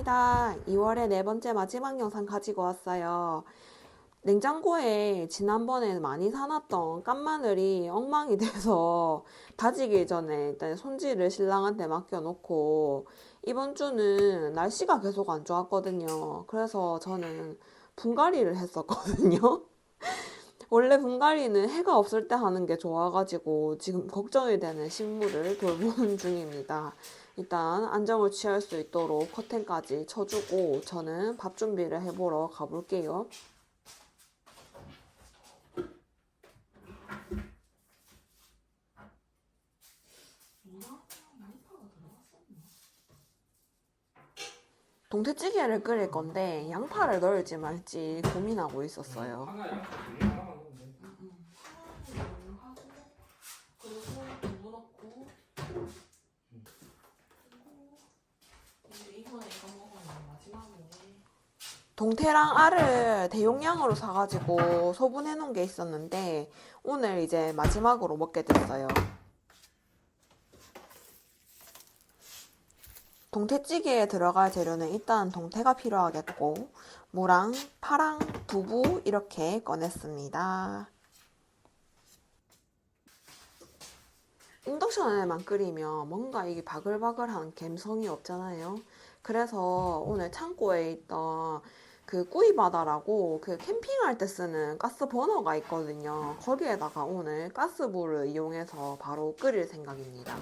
안녕하십니다. 2월의 네 번째 마지막 영상 가지고 왔어요. 냉장고에 지난번에 많이 사놨던 깐마늘이 엉망이 돼서 다지기 전에 일단 손질을 신랑한테 맡겨놓고 이번 주는 날씨가 계속 안 좋았거든요. 그래서 저는 분갈이를 했었거든요. 원래 분갈이는 해가 없을 때 하는 게 좋아가지고 지금 걱정이 되는 식물을 돌보는 중입니다. 일단 안정을 취할 수 있도록 커튼까지 쳐주고 저는 밥 준비를 해보러 가볼게요. 동태찌개를 끓일 건데 양파를 넣을지 말지 고민하고 있었어요. 하나 양파 둘 하나만 넣으면 돼. 그리고 두부 넣고 이번에 이거 먹으면 마지막이네. 동태랑 알을 대용량으로 사가지고 소분해 놓은 게 있었는데 오늘 이제 마지막으로 먹게 됐어요. 동태찌개에 들어갈 재료는 일단 동태가 필요하겠고 무랑, 파랑, 두부 이렇게 꺼냈습니다. 인덕션에만 끓이면 뭔가 이게 바글바글한 감성이 없잖아요. 그래서 오늘 창고에 있던 그 꾸이바다라고 그 캠핑할 때 쓰는 가스 버너가 있거든요. 거기에다가 오늘 가스불을 이용해서 바로 끓일 생각입니다.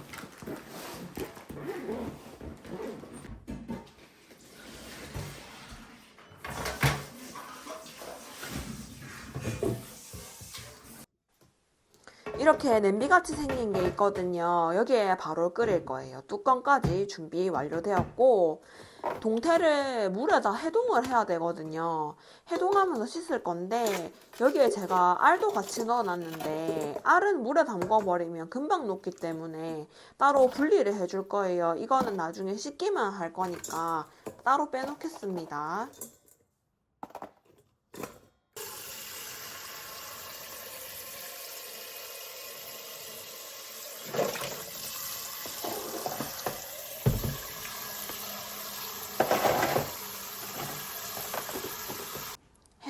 이렇게 냄비같이 생긴 게 있거든요. 여기에 바로 끓일 거예요. 뚜껑까지 준비 완료되었고 동태를 물에다 해동을 해야 되거든요. 해동하면서 씻을 건데 여기에 제가 알도 같이 넣어놨는데 알은 물에 담궈버리면 금방 녹기 때문에 따로 분리를 해줄 거예요. 이거는 나중에 씻기만 할 거니까 따로 빼놓겠습니다.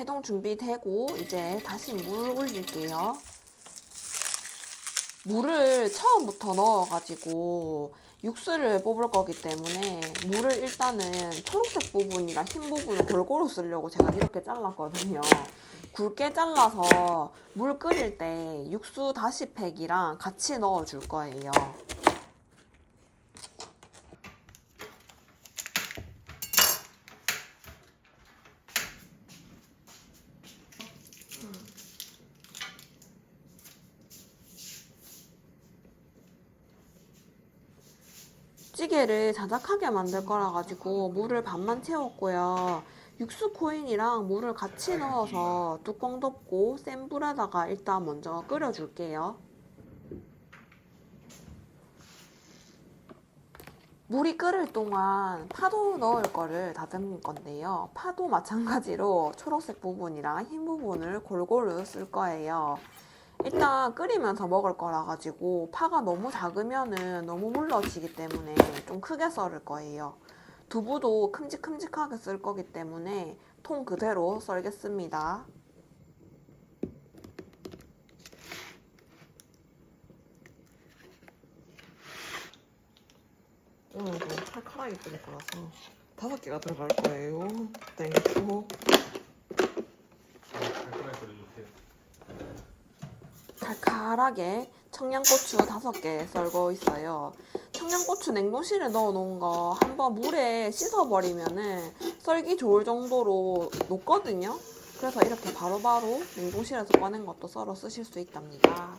해동 준비되고 이제 다시 물 올릴게요. 물을 처음부터 넣어가지고 육수를 뽑을 거기 때문에 물을 일단은 초록색 부분이랑 흰 부분을 골고루 쓰려고 제가 이렇게 잘랐거든요. 굵게 잘라서 물 끓일 때 육수 다시팩이랑 같이 넣어줄 거예요. 찌개를 자작하게 만들 거라 가지고 물을 반만 채웠고요. 육수 코인이랑 물을 같이 넣어서 뚜껑 덮고 센 불에다가 일단 먼저 끓여줄게요. 물이 끓을 동안 파도 넣을 거를 다듬을 건데요. 파도 마찬가지로 초록색 부분이랑 흰 부분을 골고루 쓸 거예요. 일단 끓이면서 먹을 거라 가지고 파가 너무 작으면은 너무 물러지기 때문에 좀 크게 썰을 거예요. 두부도 큼직큼직하게 쓸 거기 때문에 통 그대로 썰겠습니다. 오늘도 칼칼하게 끓일 거라서 5개가 들어갈 거예요. 땡초. 깔끔하게 끓여주세요. 칼칼하게 청양고추 5개 썰고 있어요. 청양고추 냉동실에 넣어놓은 거 한번 물에 씻어버리면은 썰기 좋을 정도로 녹거든요. 그래서 이렇게 바로바로 냉동실에서 꺼낸 것도 썰어 쓰실 수 있답니다.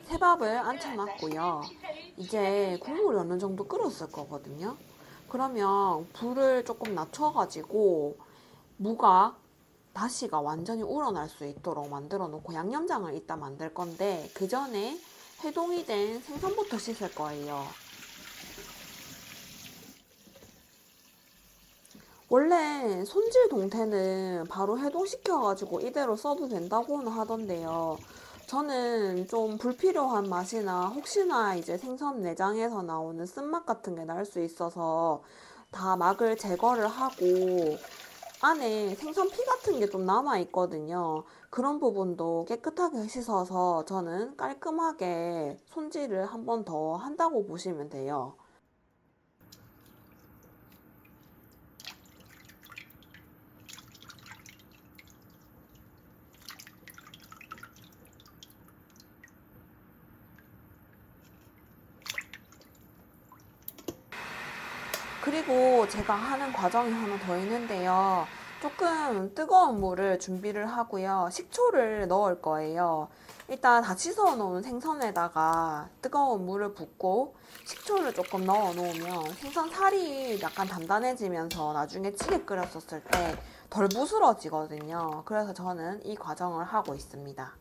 새밥을 안쳐놨고요. 이제 국물이 어느 정도 끓었을 거거든요. 그러면 불을 조금 낮춰가지고 무가 다시가 완전히 우러날 수 있도록 만들어 놓고 양념장을 이따 만들 건데 그 전에 해동이 된 생선부터 씻을 거예요. 원래 손질 동태는 바로 해동시켜가지고 이대로 써도 된다고는 하던데요. 저는 좀 불필요한 맛이나 혹시나 이제 생선 내장에서 나오는 쓴맛 같은 게 날 수 있어서 다 막을 제거를 하고 안에 생선 피 같은 게 좀 남아 있거든요. 그런 부분도 깨끗하게 씻어서 저는 깔끔하게 손질을 한 번 더 한다고 보시면 돼요. 그리고 제가 하는 과정이 하나 더 있는데요. 조금 뜨거운 물을 준비를 하고요. 식초를 넣을 거예요. 일단 다 씻어 놓은 생선에다가 뜨거운 물을 붓고 식초를 조금 넣어 놓으면 생선 살이 약간 단단해지면서 나중에 찌개 끓였었을 때 덜 부스러지거든요. 그래서 저는 이 과정을 하고 있습니다.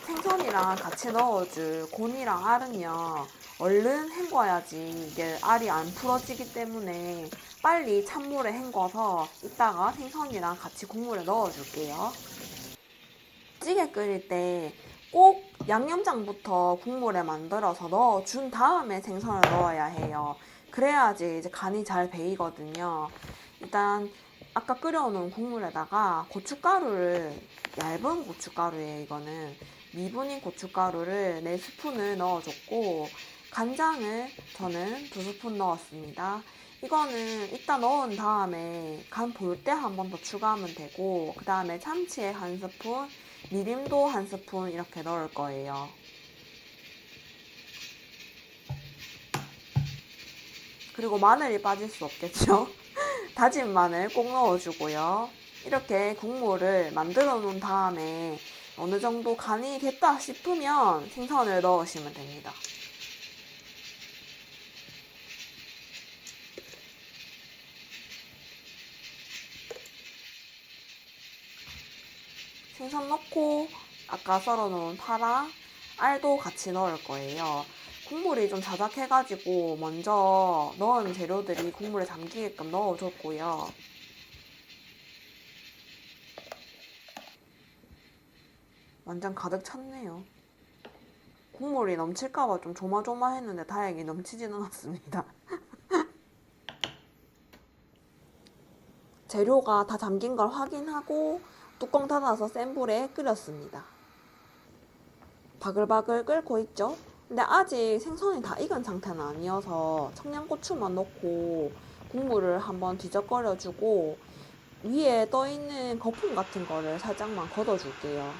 생선이랑 같이 넣어줄 곤이랑 알은요, 얼른 헹궈야지 이게 알이 안 풀어지기 때문에 빨리 찬물에 헹궈서 이따가 생선이랑 같이 국물에 넣어줄게요. 찌개 끓일 때 꼭 양념장부터 국물에 만들어서 넣어준 다음에 생선을 넣어야 해요. 그래야지 이제 간이 잘 배이거든요. 일단 아까 끓여놓은 국물에다가 고춧가루를, 얇은 고춧가루예요 이거는. 미분인 고춧가루를 4스푼을 넣어줬고 간장을 저는 2스푼 넣었습니다. 이거는 이따 넣은 다음에 간 볼 때 한 번 더 추가하면 되고, 그 다음에 참치에 1스푼, 미림도 1스푼 이렇게 넣을 거예요. 그리고 마늘이 빠질 수 없겠죠? 다진 마늘 꼭 넣어주고요. 이렇게 국물을 만들어 놓은 다음에 어느 정도 간이 됐다 싶으면 생선을 넣으시면 됩니다. 생선 넣고 아까 썰어 놓은 파랑 알도 같이 넣을 거예요. 국물이 좀 자작해가지고 먼저 넣은 재료들이 국물에 잠기게끔 넣어줬고요. 완전 가득 찼네요. 국물이 넘칠까봐 좀 조마조마했는데 다행히 넘치지는 않았습니다. 재료가 다 잠긴 걸 확인하고 뚜껑 닫아서 센 불에 끓였습니다. 바글바글 끓고 있죠? 근데 아직 생선이 다 익은 상태는 아니어서 청양고추만 넣고 국물을 한번 뒤적거려주고 위에 떠있는 거품 같은 거를 살짝만 걷어줄게요.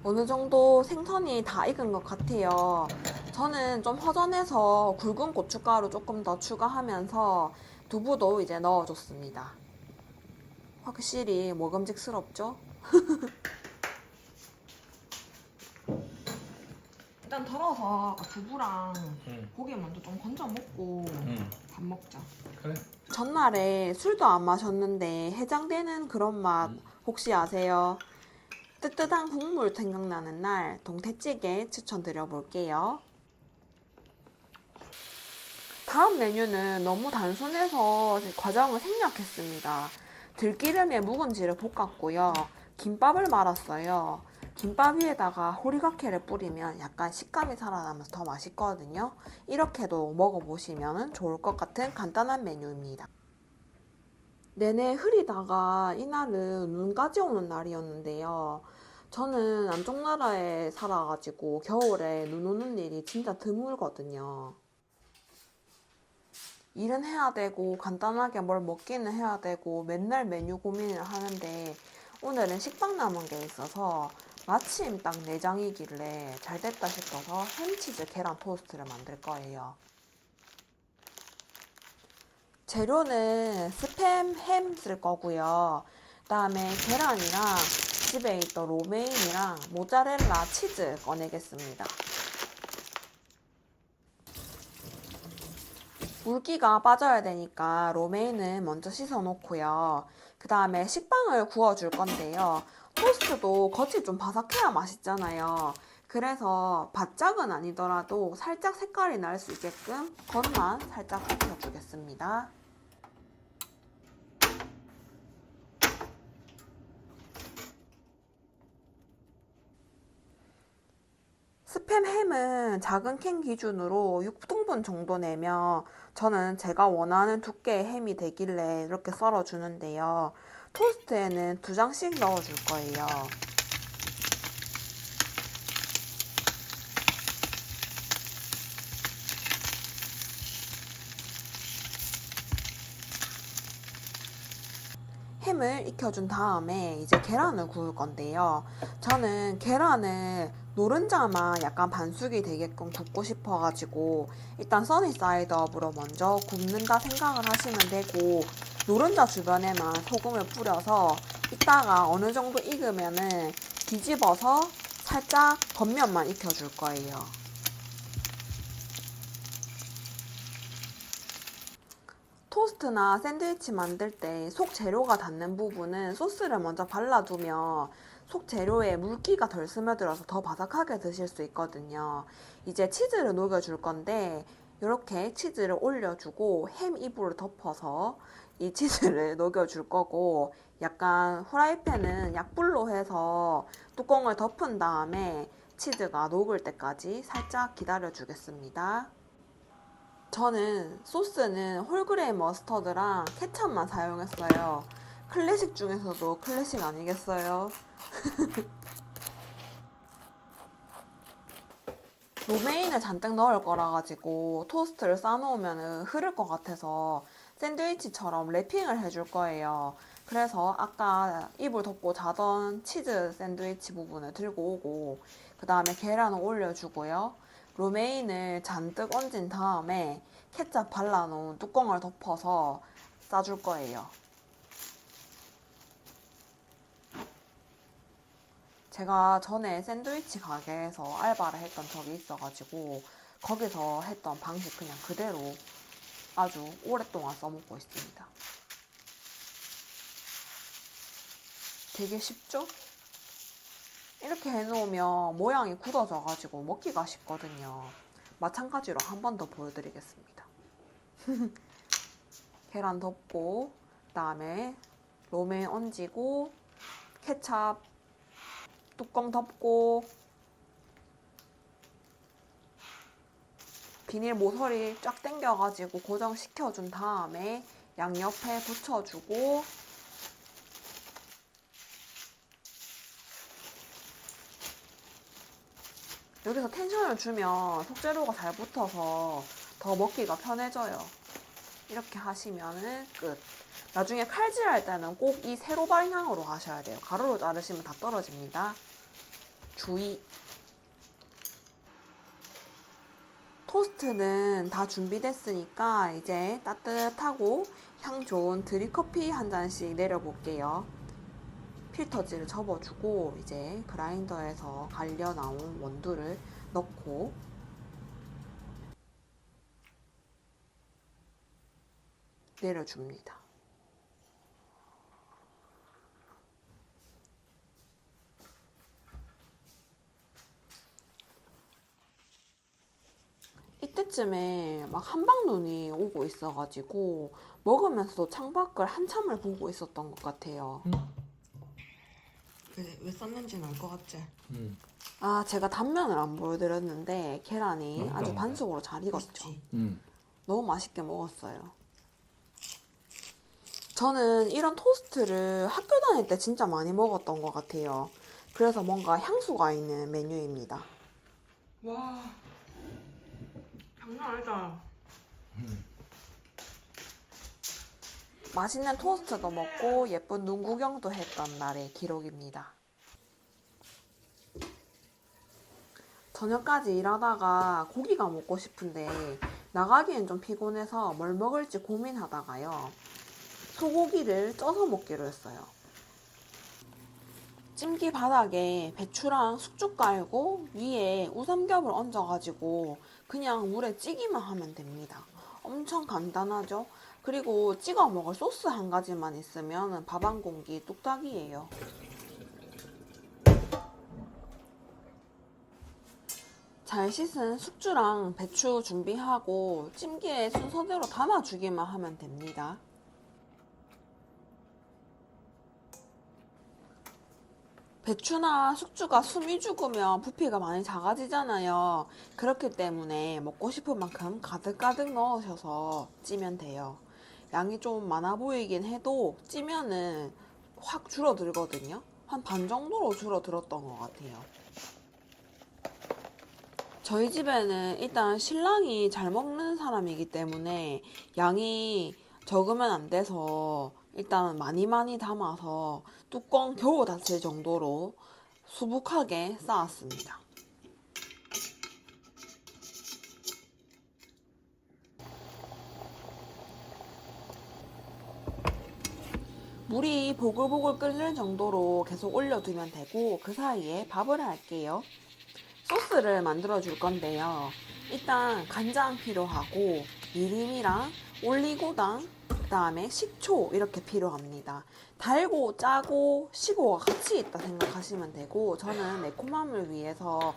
어느 정도 생선이 다 익은 것 같아요. 저는 좀 허전해서 굵은 고춧가루 조금 더 추가하면서 두부도 이제 넣어줬습니다. 확실히 먹음직스럽죠? 일단 덜어서 두부랑 고기 먼저 좀 건져 먹고 밥 먹자. 그래. 전날에 술도 안 마셨는데 해장되는 그런 맛 혹시 아세요? 뜨뜻한 국물 생각나는 날 동태찌개 추천드려 볼게요. 다음 메뉴는 너무 단순해서 과정을 생략했습니다. 들기름에 묵은지를 볶았고요. 김밥을 말았어요. 김밥 위에다가 호리갓케를 뿌리면 약간 식감이 살아나면서 더 맛있거든요. 이렇게도 먹어보시면 좋을 것 같은 간단한 메뉴입니다. 내내 흐리다가 이날은 눈까지 오는 날이었는데요. 저는 남쪽 나라에 살아가지고 겨울에 눈 오는 일이 진짜 드물거든요. 일은 해야 되고 간단하게 뭘 먹기는 해야 되고 맨날 메뉴 고민을 하는데 오늘은 식빵 남은 게 있어서 마침 딱 내장이길래 잘 됐다 싶어서 햄치즈 계란 토스트를 만들 거예요. 재료는 스팸 햄 쓸 거고요. 그다음에 계란이랑 집에 있던 로메인이랑 모짜렐라 치즈 꺼내겠습니다. 물기가 빠져야 되니까 로메인은 먼저 씻어 놓고요. 그 다음에 식빵을 구워 줄 건데요. 토스트도 겉이 좀 바삭해야 맛있잖아요. 그래서 바짝은 아니더라도 살짝 색깔이 날 수 있게끔 겉만 살짝 익혀주겠습니다. 스팸 햄은 작은 캔 기준으로 6등분 정도 내면 저는 제가 원하는 두께의 햄이 되길래 이렇게 썰어 주는데요. 토스트에는 2장씩 넣어 줄 거예요. 햄을 익혀준 다음에 이제 계란을 구울 건데요. 저는 계란을 노른자만 약간 반숙이 되게끔 굽고 싶어가지고 일단 써니사이드업으로 먼저 굽는다 생각을 하시면 되고, 노른자 주변에만 소금을 뿌려서 이따가 어느 정도 익으면은 뒤집어서 살짝 겉면만 익혀줄 거예요. 토스트나 샌드위치 만들 때 속 재료가 닿는 부분은 소스를 먼저 발라두면 속 재료에 물기가 덜 스며들어서 더 바삭하게 드실 수 있거든요. 이제 치즈를 녹여줄 건데 이렇게 치즈를 올려주고 햄 이불을 덮어서 이 치즈를 녹여줄 거고, 약간 후라이팬은 약불로 해서 뚜껑을 덮은 다음에 치즈가 녹을 때까지 살짝 기다려 주겠습니다. 저는 소스는 홀그레인 머스터드랑 케첩만 사용했어요. 클래식 중에서도 클래식 아니겠어요? 로메인을 잔뜩 넣을 거라 가지고 토스트를 싸놓으면 흐를 것 같아서 샌드위치처럼 랩핑을 해줄 거예요. 그래서 아까 이불 덮고 자던 치즈 샌드위치 부분을 들고 오고, 그 다음에 계란을 올려주고요. 로메인을 잔뜩 얹은 다음에 케첩 발라놓은 뚜껑을 덮어서 싸줄 거예요. 제가 전에 샌드위치 가게에서 알바를 했던 적이 있어가지고 거기서 했던 방식 그냥 그대로 아주 오랫동안 써먹고 있습니다. 되게 쉽죠? 이렇게 해놓으면 모양이 굳어져가지고 먹기가 쉽거든요. 마찬가지로 한 번 더 보여드리겠습니다. 계란 덮고, 그 다음에 로메인 얹이고, 케찹 뚜껑 덮고, 비닐 모서리 쫙 당겨가지고 고정시켜준 다음에 양옆에 붙여주고, 여기서 텐션을 주면 속재료가 잘 붙어서 더 먹기가 편해져요. 이렇게 하시면은 끝. 나중에 칼질할 때는 꼭 이 세로 방향으로 하셔야 돼요. 가로로 자르시면 다 떨어집니다. 주의. 토스트는 다 준비됐으니까 이제 따뜻하고 향 좋은 드립커피 한 잔씩 내려볼게요. 필터지를 접어주고 이제 그라인더에서 갈려 나온 원두를 넣고 내려줍니다. 이때쯤에 막 한방눈이 오고 있어가지고 먹으면서도 창밖을 한참을 보고 있었던 것 같아요. 왜 썼는지는 알 것 같지? 아, 제가 단면을 안 보여드렸는데 계란이 아주 반숙으로 잘 익었죠. 너무 맛있게 먹었어요. 저는 이런 토스트를 학교 다닐 때 진짜 많이 먹었던 것 같아요. 그래서 뭔가 향수가 있는 메뉴입니다. 와, 장난 아니다. 맛있는 토스트도 먹고 예쁜 눈 구경도 했던 날의 기록입니다. 저녁까지 일하다가 고기가 먹고 싶은데 나가기엔 좀 피곤해서 뭘 먹을지 고민하다가요, 소고기를 쪄서 먹기로 했어요. 찜기 바닥에 배추랑 숙주 깔고 위에 우삼겹을 얹어가지고 그냥 물에 찌기만 하면 됩니다. 엄청 간단하죠? 그리고 찍어 먹을 소스 한 가지만 있으면 밥 한 공기 뚝딱이에요. 잘 씻은 숙주랑 배추 준비하고 찜기에 순서대로 담아주기만 하면 됩니다. 배추나 숙주가 숨이 죽으면 부피가 많이 작아지잖아요. 그렇기 때문에 먹고 싶은 만큼 가득가득 넣으셔서 찌면 돼요. 양이 좀 많아 보이긴 해도 찌면은 확 줄어들거든요. 한 반 정도로 줄어들었던 것 같아요. 저희 집에는 일단 신랑이 잘 먹는 사람이기 때문에 양이 적으면 안 돼서 일단 많이 담아서 뚜껑 겨우 닫힐 정도로 수북하게 쌓았습니다. 물이 보글보글 끓는 정도로 계속 올려두면 되고 그 사이에 밥을 할게요. 소스를 만들어 줄 건데요. 일단 간장 필요하고 미림이랑 올리고당, 그 다음에 식초 이렇게 필요합니다. 달고 짜고 시고가 같이 있다 생각하시면 되고 저는 매콤함을 위해서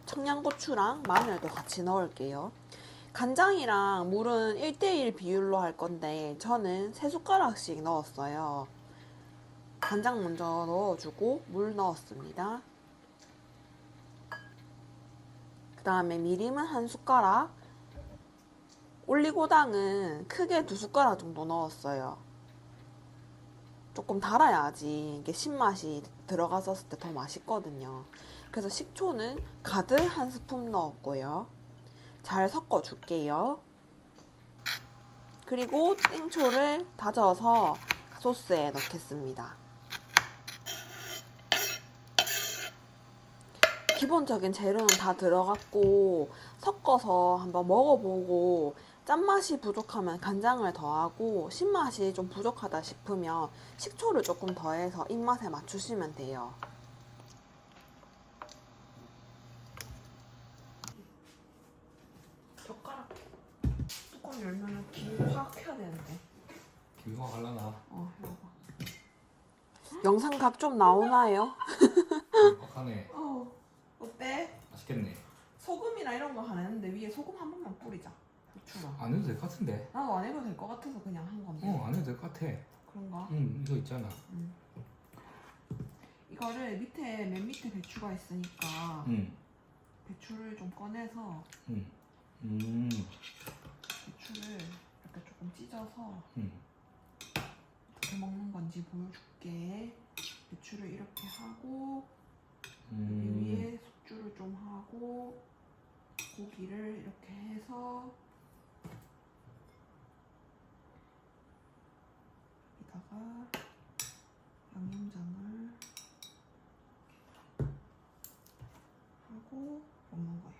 청양고추랑 마늘도 같이 넣을게요. 간장이랑 물은 1대1 비율로 할 건데 저는 3숟가락씩 넣었어요. 간장 먼저 넣어주고 물 넣었습니다. 그 다음에 미림은 1숟가락, 올리고당은 크게 2숟가락 정도 넣었어요. 조금 달아야지 이게 신맛이 들어갔었을 때 더 맛있거든요. 그래서 식초는 가득 1스푼 넣었고요. 잘 섞어줄게요. 그리고 땡초를 다져서 소스에 넣겠습니다. 기본적인 재료는 다 들어갔고 섞어서 한번 먹어보고 짠맛이 부족하면 간장을 더하고 신맛이 좀 부족하다 싶으면 식초를 조금 더해서 입맛에 맞추시면 돼요. 젓가락 뚜껑 열면 김확 켜야 되는데. 김성아 갈라나? 이거 봐. 영상각 좀 나오나요? 뻑하네. 어때? 맛있겠네. 소금이나 이런 거 안 했는데 위에 소금 한 번만 뿌리자. 고추랑. 안 해도 될 것 같은데? 나도 안 해도 될 것 같아서 그냥 한 건데. 안 해도 될 것 같아. 그런가? 이거 있잖아. 이거를 맨 밑에 배추가 있으니까 배추를 좀 꺼내서 배추를 이렇게 조금 찢어서 어떻게 먹는 건지 보여줄게. 배추를 이렇게 하고 여기 위에 숙주를 좀 하고 고기를 이렇게 해서 여기다가 양념장을 하고 먹는 거예요.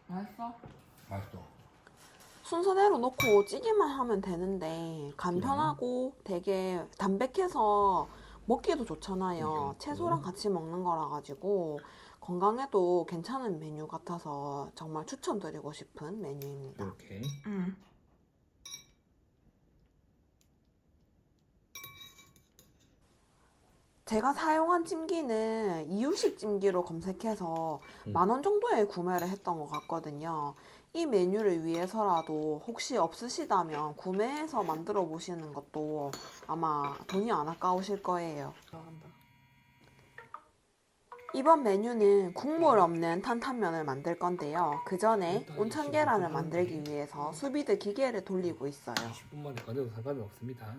맛있어? 맛있어. 순서대로 넣고 찌기만 하면 되는데 간편하고 되게 담백해서 먹기도 좋잖아요. 채소랑 같이 먹는 거라 가지고 건강에도 괜찮은 메뉴 같아서 정말 추천드리고 싶은 메뉴입니다. 이렇게. 제가 사용한 찜기는 이유식 찜기로 검색해서 10,000원 정도에 구매를 했던 것 같거든요. 이 메뉴를 위해서라도 혹시 없으시다면 구매해서 만들어 보시는 것도 아마 돈이 안 아까우실 거예요. 이번 메뉴는 국물 없는 탄탄면을 만들 건데요. 그 전에 온천 계란을 만들기 위해서 수비드 기계를 돌리고 있어요. 10분 만에 꺼내도 상관이 없습니다.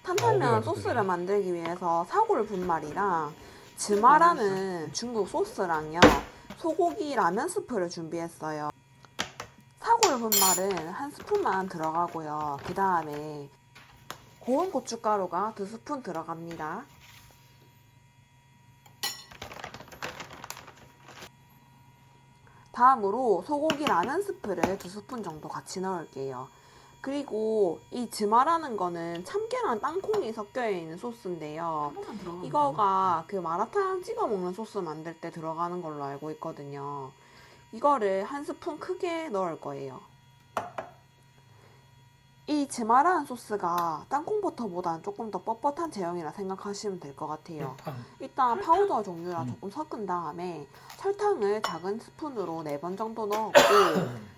탄탄면 소스를 만들기 위해서 사골 분말이랑 즈마라는 중국 소스랑요, 소고기 라면 스프를 준비했어요. 사골 분말은 1스푼만 들어가고요. 그 다음에 고운 고춧가루가 2스푼 들어갑니다. 다음으로 소고기 라면 스프를 2스푼 정도 같이 넣을게요. 그리고 이 즈마라는 거는 참깨랑 땅콩이 섞여 있는 소스인데요. 이거가 그 마라탕 찍어 먹는 소스 만들 때 들어가는 걸로 알고 있거든요. 이거를 한 스푼 크게 넣을 거예요. 이 즈마라는 소스가 땅콩버터보다는 조금 더 뻣뻣한 제형이라 생각하시면 될 것 같아요. 일단 파우더 종류랑 조금 섞은 다음에 설탕을 작은 스푼으로 4번 정도 넣었고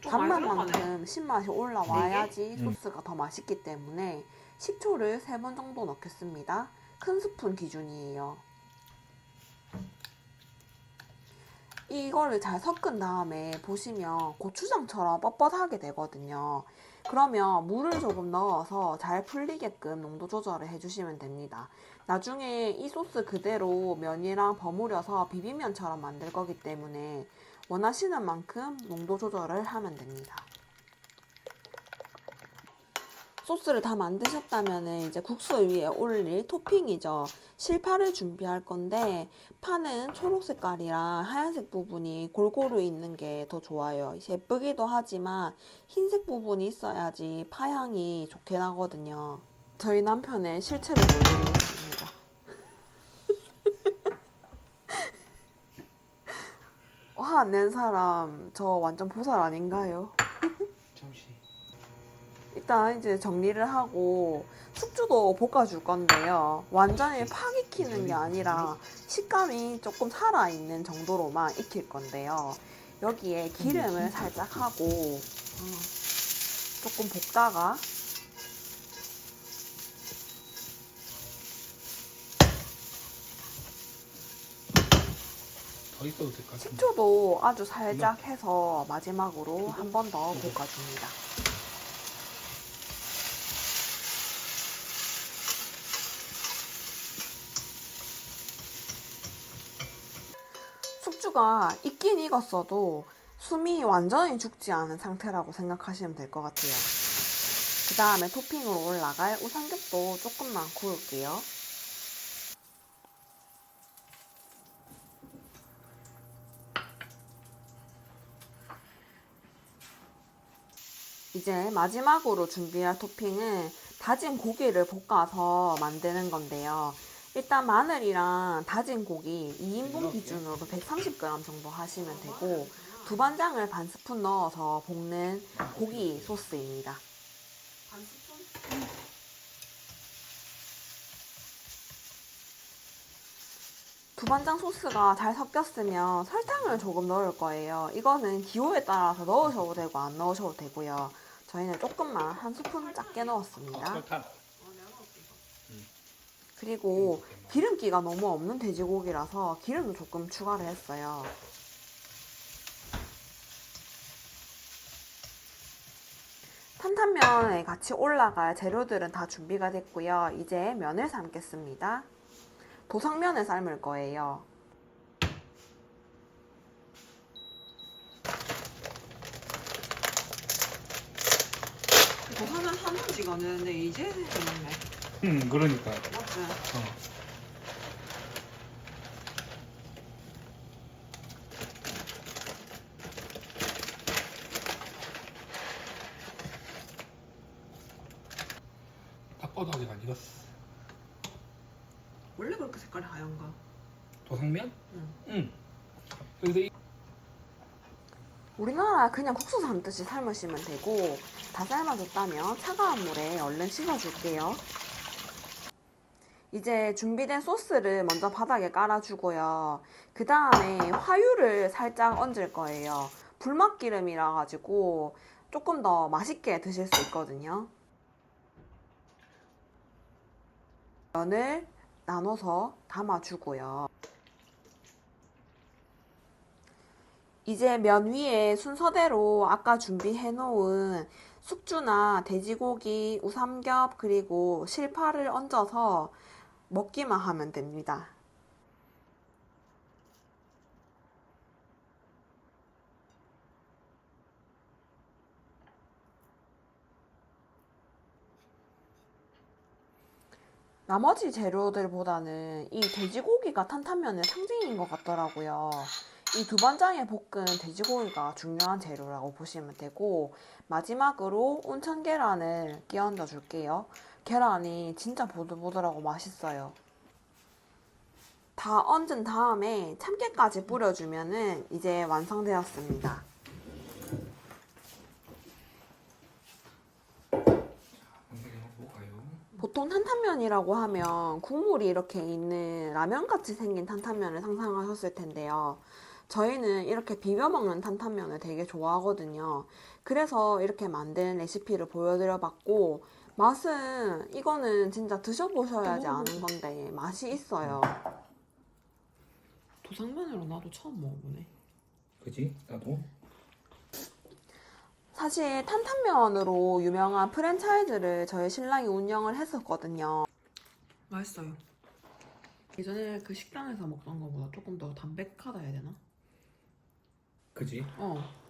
단맛만큼 신맛이 올라와야지 소스가 더 맛있기 때문에 식초를 3번 정도 넣겠습니다. 큰 스푼 기준이에요. 이거를 잘 섞은 다음에 보시면 고추장처럼 뻣뻣하게 되거든요. 그러면 물을 조금 넣어서 잘 풀리게끔 농도 조절을 해주시면 됩니다. 나중에 이 소스 그대로 면이랑 버무려서 비빔면처럼 만들 거기 때문에 원하시는 만큼 농도 조절을 하면 됩니다. 소스를 다 만드셨다면 이제 국수 위에 올릴 토핑이죠. 실파를 준비할 건데 파는 초록 색깔이랑 하얀색 부분이 골고루 있는 게 더 좋아요. 예쁘기도 하지만 흰색 부분이 있어야지 파향이 좋게 나거든요. 저희 남편의 실체를 보여드리겠습니다. 화 안 낸 사람 저 완전 보살 아닌가요? 잠시. 일단 이제 정리를 하고 숙주도 볶아줄 건데요. 완전히 팍 익히는 게 아니라 식감이 조금 살아있는 정도로만 익힐 건데요. 여기에 기름을 살짝 하고 조금 볶다가 더 있어도 될 것 같은데. 식초도 아주 살짝 해서 마지막으로 한 번 더 볶아줍니다. 숙주가 익긴 익었어도 숨이 완전히 죽지 않은 상태라고 생각하시면 될 것 같아요. 그 다음에 토핑으로 올라갈 우삼겹도 조금만 구울게요. 이제 마지막으로 준비할 토핑은 다진 고기를 볶아서 만드는 건데요. 일단 마늘이랑 다진 고기 2인분 기준으로 130g 정도 하시면 되고 두반장을 반 스푼 넣어서 볶는 고기 소스입니다. 반 스푼? 두반장 소스가 잘 섞였으면 설탕을 조금 넣을 거예요. 이거는 기호에 따라서 넣으셔도 되고 안 넣으셔도 되고요. 저희는 조금만 한 스푼 작게 넣었습니다. 설탕. 그리고 기름기가 너무 없는 돼지고기라서 기름도 조금 추가를 했어요. 탄탄면에 같이 올라갈 재료들은 다 준비가 됐고요. 이제 면을 삶겠습니다. 도상면을 삶을 거예요. 도상면 하는 지가 안 됐는데 이제 됐네. 그러니까. 맞지? 딱 봐도 아직 안 익었어. 원래 그렇게 색깔이 하얀가? 도상면? 응. 여기서 우리나라 그냥 국수 삶듯이 삶으시면 되고 다 삶아졌다면 차가운 물에 얼른 씻어줄게요. 이제 준비된 소스를 먼저 바닥에 깔아주고요. 그 다음에 화유를 살짝 얹을 거예요. 불맛기름이라 가지고 조금 더 맛있게 드실 수 있거든요. 면을 나눠서 담아주고요. 이제 면 위에 순서대로 아까 준비해 놓은 숙주나 돼지고기, 우삼겹 그리고 실파를 얹어서 먹기만 하면 됩니다. 나머지 재료들보다는 이 돼지고기가 탄탄면의 상징인 것 같더라고요. 이 두반장에 볶은 돼지고기가 중요한 재료라고 보시면 되고, 마지막으로 온천 계란을 끼얹어 줄게요. 계란이 진짜 보들보들하고 맛있어요. 다 얹은 다음에 참깨까지 뿌려주면은 이제 완성되었습니다. 선생님 먹어봐요. 보통 탄탄면이라고 하면 국물이 이렇게 있는 라면같이 생긴 탄탄면을 상상하셨을 텐데요. 저희는 이렇게 비벼 먹는 탄탄면을 되게 좋아하거든요. 그래서 이렇게 만든 레시피를 보여드려 봤고, 맛은 이거는 진짜 드셔보셔야지 아는 건데 맛이 있어요. 도상면으로 나도 처음 먹어보네. 그지? 나도. 사실 탄탄면으로 유명한 프랜차이즈를 저희 신랑이 운영을 했었거든요. 맛있어요. 예전에 그 식당에서 먹던 것보다 조금 더 담백하다 해야 되나? 그지?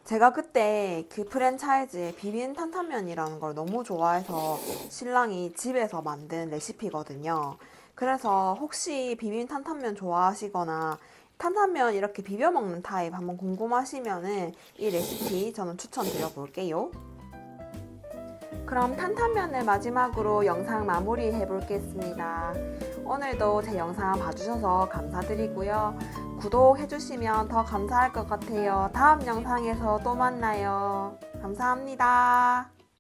제가 그때 그 프랜차이즈의 비빔 탄탄면이라는 걸 너무 좋아해서 신랑이 집에서 만든 레시피거든요. 그래서 혹시 비빔 탄탄면 좋아하시거나 탄탄면 이렇게 비벼 먹는 타입 한번 궁금하시면은 이 레시피 저는 추천드려 볼게요. 그럼 탄탄면을 마지막으로 영상 마무리해 보겠습니다. 오늘도 제 영상 봐주셔서 감사드리고요. 구독해주시면 더 감사할 것 같아요. 다음 영상에서 또 만나요. 감사합니다.